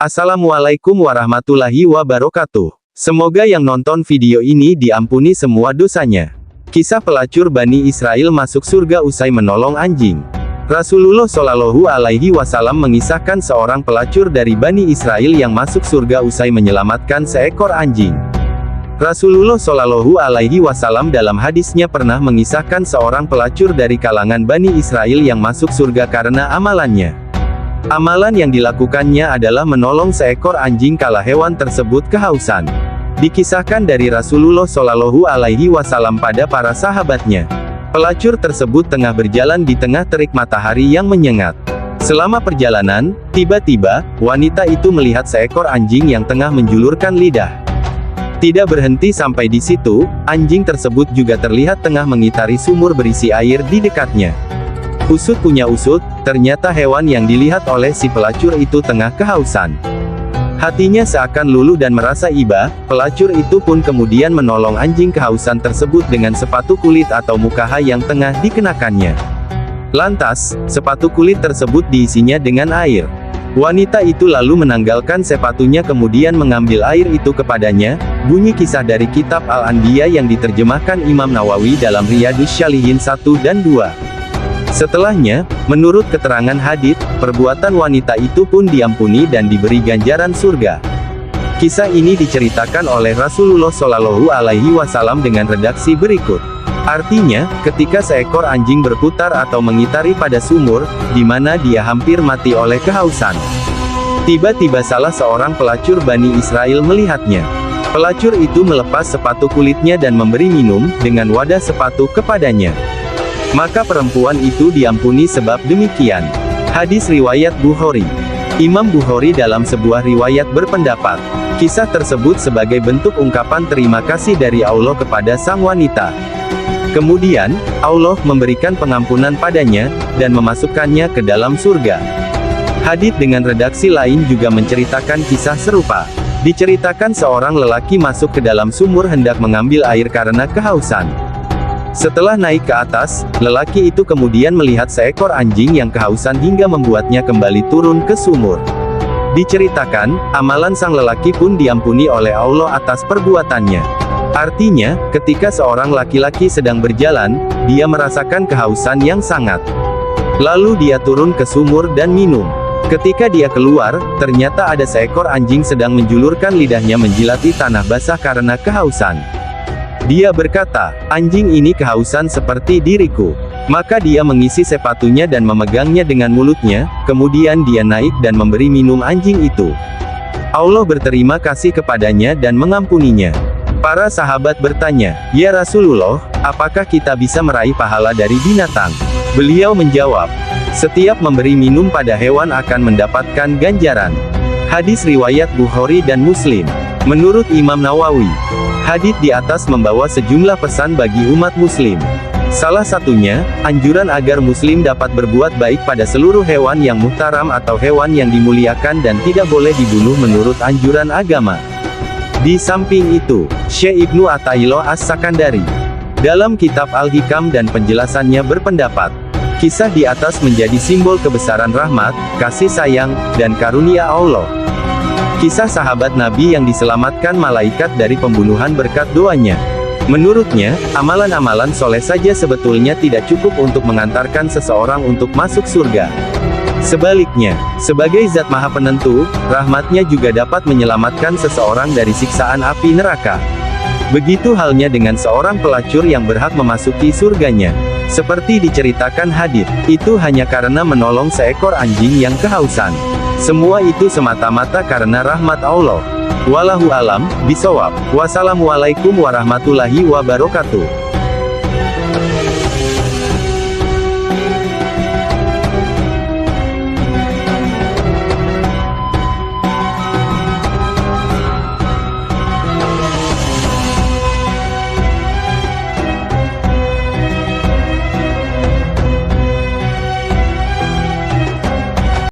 Assalamualaikum warahmatullahi wabarakatuh. Semoga yang nonton video ini diampuni semua dosanya. Kisah pelacur Bani Israel masuk surga usai menolong anjing. Rasulullah Shallallahu Alaihi Wasallam mengisahkan seorang pelacur dari Bani Israel yang masuk surga usai menyelamatkan seekor anjing. Rasulullah Shallallahu Alaihi Wasallam dalam hadisnya pernah mengisahkan seorang pelacur dari kalangan Bani Israel yang masuk surga karena amalannya. Amalan yang dilakukannya adalah menolong seekor anjing kala hewan tersebut kehausan. Dikisahkan dari Rasulullah Shallallahu Alaihi Wasallam pada para sahabatnya. Pelacur tersebut tengah berjalan di tengah terik matahari yang menyengat. Selama perjalanan, tiba-tiba, wanita itu melihat seekor anjing yang tengah menjulurkan lidah. Tidak berhenti sampai di situ, anjing tersebut juga terlihat tengah mengitari sumur berisi air di dekatnya. Usut punya usut, ternyata hewan yang dilihat oleh si pelacur itu tengah kehausan. Hatinya seakan luluh dan merasa iba, pelacur itu pun kemudian menolong anjing kehausan tersebut dengan sepatu kulit atau mukaha yang tengah dikenakannya. Lantas, sepatu kulit tersebut diisinya dengan air. Wanita itu lalu menanggalkan sepatunya kemudian mengambil air itu kepadanya. Bunyi kisah dari kitab Al-Anbiya yang diterjemahkan Imam Nawawi dalam Riyadhus Shalihin 1 dan 2. Setelahnya, menurut keterangan hadits, perbuatan wanita itu pun diampuni dan diberi ganjaran surga. Kisah ini diceritakan oleh Rasulullah Shallallahu Alaihi Wasallam dengan redaksi berikut. Artinya, ketika seekor anjing berputar atau mengitari pada sumur, di mana dia hampir mati oleh kehausan. Tiba-tiba salah seorang pelacur Bani Israel melihatnya. Pelacur itu melepas sepatu kulitnya dan memberi minum dengan wadah sepatu kepadanya. Maka perempuan itu diampuni sebab demikian. Hadis riwayat Bukhari. Imam Bukhari dalam sebuah riwayat berpendapat, kisah tersebut sebagai bentuk ungkapan terima kasih dari Allah kepada sang wanita. Kemudian, Allah memberikan pengampunan padanya, dan memasukkannya ke dalam surga. Hadits dengan redaksi lain juga menceritakan kisah serupa. Diceritakan seorang lelaki masuk ke dalam sumur hendak mengambil air karena kehausan. Setelah naik ke atas, lelaki itu kemudian melihat seekor anjing yang kehausan hingga membuatnya kembali turun ke sumur. Diceritakan, amalan sang lelaki pun diampuni oleh Allah atas perbuatannya. Artinya, ketika seorang laki-laki sedang berjalan, dia merasakan kehausan yang sangat. Lalu dia turun ke sumur dan minum. Ketika dia keluar, ternyata ada seekor anjing sedang menjulurkan lidahnya menjilati tanah basah karena kehausan. Dia berkata, anjing ini kehausan seperti diriku. Maka dia mengisi sepatunya dan memegangnya dengan mulutnya, kemudian dia naik dan memberi minum anjing itu. Allah berterima kasih kepadanya dan mengampuninya. Para sahabat bertanya, ya Rasulullah, apakah kita bisa meraih pahala dari binatang? Beliau menjawab, setiap memberi minum pada hewan akan mendapatkan ganjaran. Hadis riwayat Bukhari dan Muslim. Menurut Imam Nawawi, hadits di atas membawa sejumlah pesan bagi umat muslim. Salah satunya, anjuran agar muslim dapat berbuat baik pada seluruh hewan yang muhtaram atau hewan yang dimuliakan dan tidak boleh dibunuh menurut anjuran agama. Di samping itu, Syekh Ibnu Athaillah As-Sakandari, dalam kitab Al-Hikam dan penjelasannya berpendapat, kisah di atas menjadi simbol kebesaran rahmat, kasih sayang, dan karunia Allah. Kisah sahabat Nabi yang diselamatkan malaikat dari pembunuhan berkat doanya. Menurutnya, amalan-amalan soleh saja sebetulnya tidak cukup untuk mengantarkan seseorang untuk masuk surga. Sebaliknya, sebagai zat maha penentu, rahmatnya juga dapat menyelamatkan seseorang dari siksaan api neraka. Begitu halnya dengan seorang pelacur yang berhak memasuki surganya. Seperti diceritakan hadits, itu hanya karena menolong seekor anjing yang kehausan. Semua itu semata-mata karena rahmat Allah. Wallahu alam, bisawab. Wassalamualaikum warahmatullahi wabarakatuh.